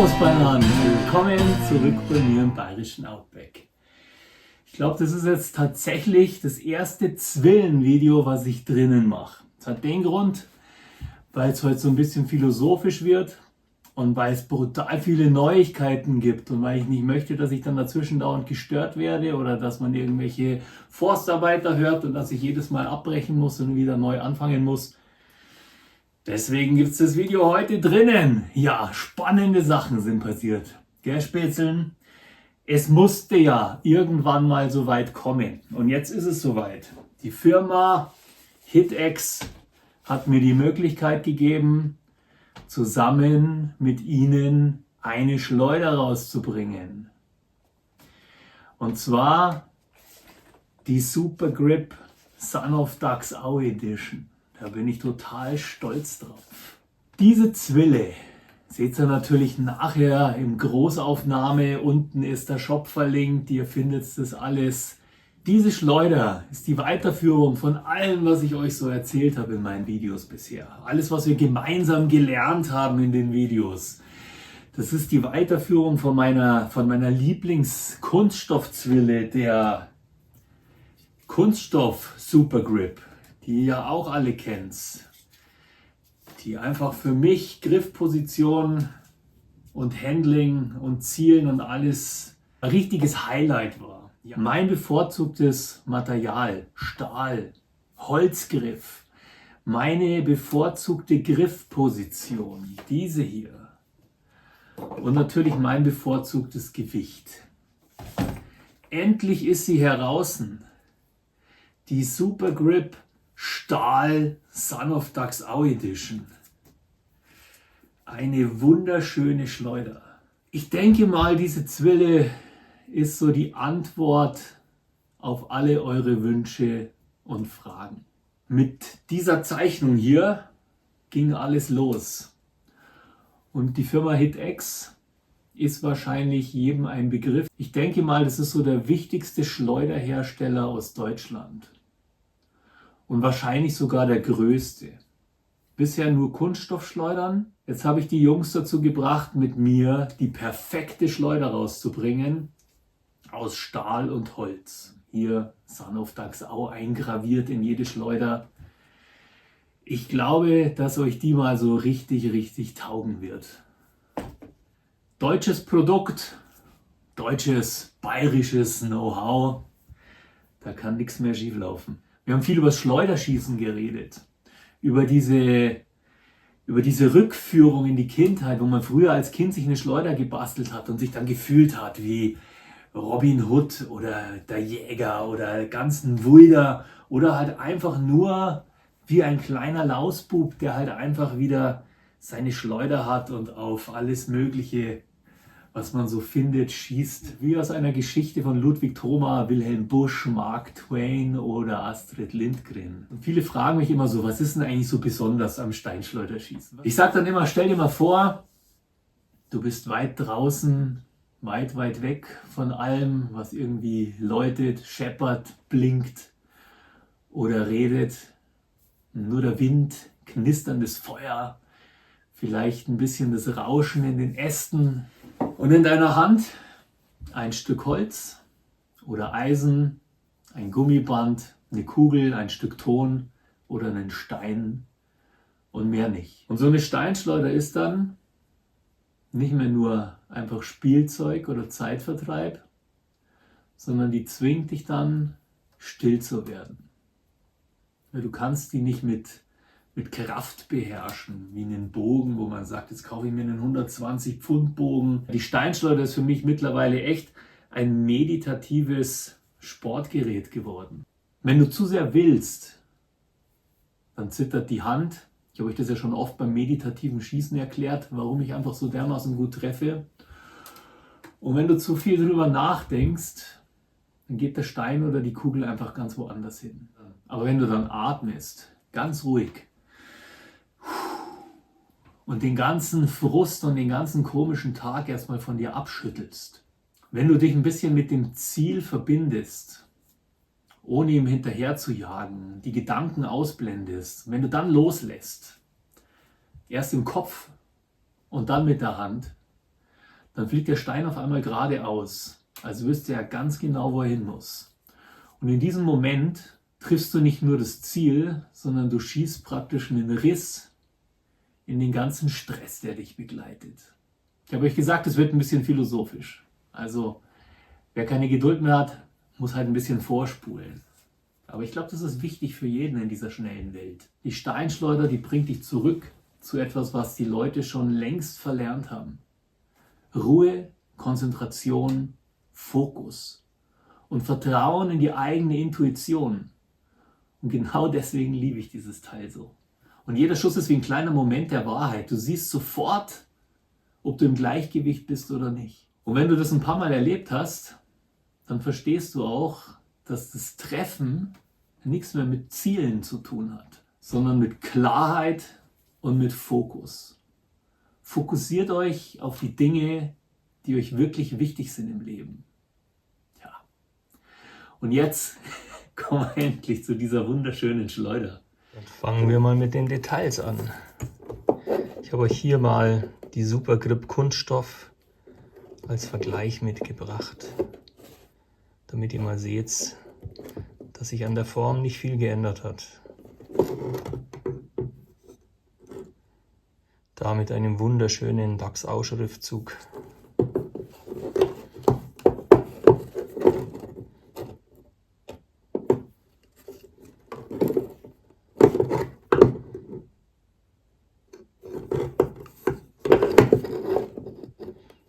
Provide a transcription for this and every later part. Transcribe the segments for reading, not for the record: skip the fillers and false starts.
Servus Bananen, willkommen zurück bei mir im bayerischen Outback. Ich glaube, das ist jetzt tatsächlich das erste Zwillen-Video, was ich drinnen mache. Das hat den Grund, weil es heute so ein bisschen philosophisch wird und weil es brutal viele Neuigkeiten gibt und weil ich nicht möchte, dass ich dann dazwischen dauernd gestört werde oder dass man irgendwelche Forstarbeiter hört und dass ich jedes Mal abbrechen muss und wieder neu anfangen muss. Deswegen gibt es das Video heute drinnen. Ja, spannende Sachen sind passiert. Gell, Spätzeln? Es musste ja irgendwann mal so weit kommen. Und jetzt ist es soweit. Die Firma HitX hat mir die Möglichkeit gegeben, zusammen mit Ihnen eine Schleuder rauszubringen. Und zwar die Super Grip Son of Dachsau Edition. Da bin ich total stolz drauf. Diese Zwille seht ihr natürlich nachher in Großaufnahme. Unten ist der Shop verlinkt. Ihr findet das alles. Diese Schleuder ist die Weiterführung von allem, was ich euch so erzählt habe in meinen Videos bisher. Alles, was wir gemeinsam gelernt haben in den Videos. Das ist die Weiterführung von meiner Lieblings-Kunststoffzwille, der Kunststoff Super Grip, die ihr auch alle kennt, die einfach für mich Griffposition und Handling und Zielen und alles ein richtiges Highlight war. Ja. Mein bevorzugtes Material, Stahl, Holzgriff, meine bevorzugte Griffposition, diese hier und natürlich mein bevorzugtes Gewicht. Endlich ist sie heraus, die Super Grip Stahl Son of Dachsau Edition. Eine wunderschöne Schleuder. Ich denke mal, diese Zwille ist so die Antwort auf alle eure Wünsche und Fragen. Mit dieser Zeichnung hier ging alles los. Und die Firma HitX ist wahrscheinlich jedem ein Begriff. Ich denke mal, das ist so der wichtigste Schleuderhersteller aus Deutschland. Und wahrscheinlich sogar der größte. Bisher nur Kunststoffschleudern. Jetzt habe ich die Jungs dazu gebracht, mit mir die perfekte Schleuder rauszubringen. Aus Stahl und Holz. Hier Son of Dachsau eingraviert in jede Schleuder. Ich glaube, dass euch die mal so richtig taugen wird. Deutsches Produkt, deutsches, bayerisches Know-how. Da kann nichts mehr schief laufen. Wir haben viel über das Schleuderschießen geredet, über diese Rückführung in die Kindheit, wo man früher als Kind sich eine Schleuder gebastelt hat und sich dann gefühlt hat wie Robin Hood oder der Jäger oder ganz ein Wilder oder halt einfach nur wie ein kleiner Lausbub, der halt einfach wieder seine Schleuder hat und auf alles Mögliche, was man so findet, schießt. Wie aus einer Geschichte von Ludwig Thoma, Wilhelm Busch, Mark Twain oder Astrid Lindgren. Und viele fragen mich immer so, was ist denn eigentlich so besonders am Steinschleuderschießen? Ich sage dann immer, stell dir mal vor, du bist weit draußen, weit weg von allem, was irgendwie läutet, scheppert, blinkt oder redet. Nur der Wind, knisterndes Feuer, vielleicht ein bisschen das Rauschen in den Ästen. Und in deiner Hand ein Stück Holz oder Eisen, ein Gummiband, eine Kugel, ein Stück Ton oder einen Stein und mehr nicht. Und so eine Steinschleuder ist dann nicht mehr nur einfach Spielzeug oder Zeitvertreib, sondern die zwingt dich dann, still zu werden. Du kannst die nicht mit Kraft beherrschen, wie einen Bogen, wo man sagt, jetzt kaufe ich mir einen 120 Pfund Bogen. Die Steinschleuder ist für mich mittlerweile echt ein meditatives Sportgerät geworden. Wenn du zu sehr willst, dann zittert die Hand. Ich habe euch das ja schon oft beim meditativen Schießen erklärt, warum ich einfach so dermaßen gut treffe. Und wenn du zu viel drüber nachdenkst, dann geht der Stein oder die Kugel einfach ganz woanders hin. Aber wenn du dann atmest, ganz ruhig, und den ganzen Frust und den ganzen komischen Tag erstmal von dir abschüttelst. Wenn du dich ein bisschen mit dem Ziel verbindest, ohne ihm hinterher zu jagen, die Gedanken ausblendest, wenn du dann loslässt, erst im Kopf und dann mit der Hand, dann fliegt der Stein auf einmal geradeaus. Also wüsste er ganz genau, wo er hin muss. Und in diesem Moment triffst du nicht nur das Ziel, sondern du schießt praktisch einen Riss in den ganzen Stress, der dich begleitet. Ich habe euch gesagt, es wird ein bisschen philosophisch. Also wer keine Geduld mehr hat, muss halt ein bisschen vorspulen. Aber ich glaube, das ist wichtig für jeden in dieser schnellen Welt. Die Steinschleuder, die bringt dich zurück zu etwas, was die Leute schon längst verlernt haben. Ruhe, Konzentration, Fokus und Vertrauen in die eigene Intuition. Und genau deswegen liebe ich dieses Teil so. Und jeder Schuss ist wie ein kleiner Moment der Wahrheit. Du siehst sofort, ob du im Gleichgewicht bist oder nicht. Und wenn du das ein paar Mal erlebt hast, dann verstehst du auch, dass das Treffen nichts mehr mit Zielen zu tun hat, sondern mit Klarheit und mit Fokus. Fokussiert euch auf die Dinge, die euch wirklich wichtig sind im Leben. Ja. Und jetzt kommen wir endlich zu dieser wunderschönen Schleuder. Dann fangen wir mal mit den Details an. Ich habe euch hier mal die Supergrip Kunststoff als Vergleich mitgebracht, damit ihr mal seht, dass sich an der Form nicht viel geändert hat. Da mit einem wunderschönen Dachsau-Schriftzug.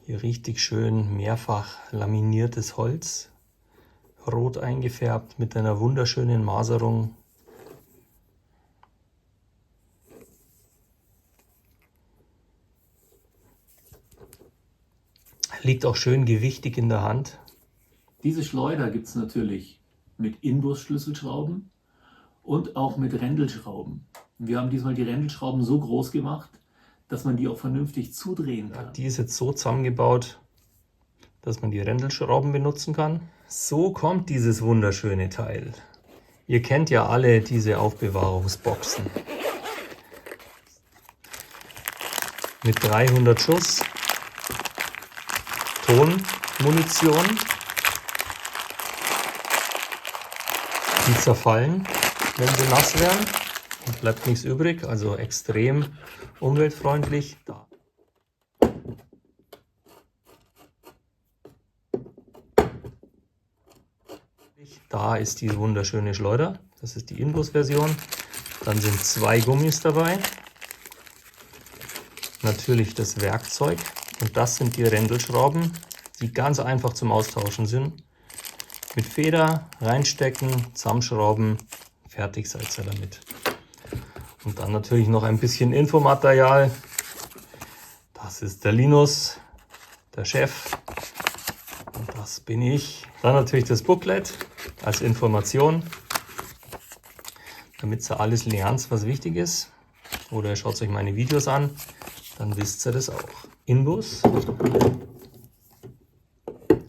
Hier richtig schön mehrfach laminiertes Holz, rot eingefärbt mit einer wunderschönen Maserung. Liegt auch schön gewichtig in der Hand. Diese Schleuder gibt es natürlich mit Inbusschlüsselschrauben und auch mit Rändelschrauben. Wir haben diesmal die Rändelschrauben so groß gemacht, dass man die auch vernünftig zudrehen kann. Die ist jetzt so zusammengebaut, dass man die Rändelschrauben benutzen kann. So kommt dieses wunderschöne Teil. Ihr kennt ja alle diese Aufbewahrungsboxen. Mit 300 Schuss Tonmunition. Die zerfallen, wenn sie nass werden. Und bleibt nichts übrig, also extrem umweltfreundlich. Da ist die wunderschöne Schleuder, das ist die Inbus-Version. Dann sind 2 Gummis dabei. Natürlich das Werkzeug und das sind die Rändelschrauben, die ganz einfach zum Austauschen sind. Mit Feder reinstecken, zusammenschrauben, fertig seid ihr damit. Und dann natürlich noch ein bisschen Infomaterial. Das ist der Linus, der Chef. Und das bin ich. Dann natürlich das Booklet als Information, damit ihr alles lernt, was wichtig ist. Oder ihr schaut euch meine Videos an, dann wisst ihr das auch. Inbus,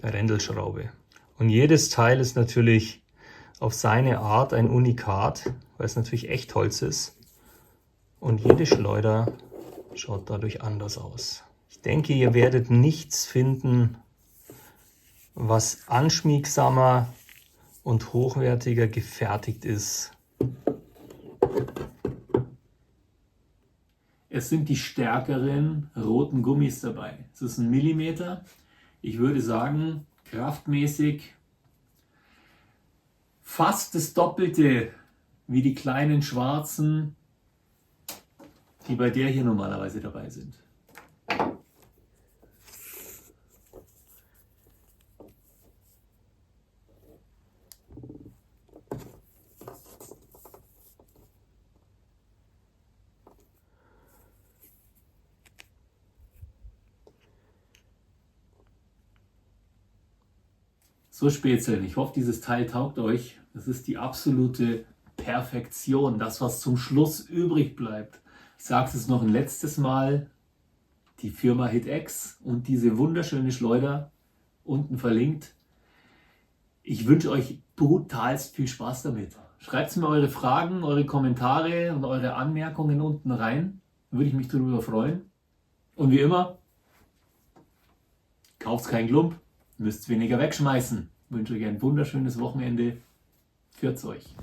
Rändelschraube. Und jedes Teil ist natürlich auf seine Art ein Unikat, weil es natürlich Echtholz ist. Und jede Schleuder schaut dadurch anders aus. Ich denke, ihr werdet nichts finden, was anschmiegsamer und hochwertiger gefertigt ist. Es sind die stärkeren roten Gummis dabei. Es ist 1 Millimeter. Ich würde sagen, kraftmäßig fast das Doppelte wie die kleinen schwarzen, die bei der hier normalerweise dabei sind. So Spätzle, ich hoffe, dieses Teil taugt euch. Das ist die absolute Perfektion, das, was zum Schluss übrig bleibt. Ich sage es noch ein letztes Mal, die Firma HitX und diese wunderschöne Schleuder, unten verlinkt. Ich wünsche euch brutalst viel Spaß damit. Schreibt mir eure Fragen, eure Kommentare und eure Anmerkungen unten rein. Würde ich mich darüber freuen. Und wie immer, Kauft keinen Klump, müsst weniger wegschmeißen. Ich wünsche euch ein wunderschönes Wochenende. Pfiat euch.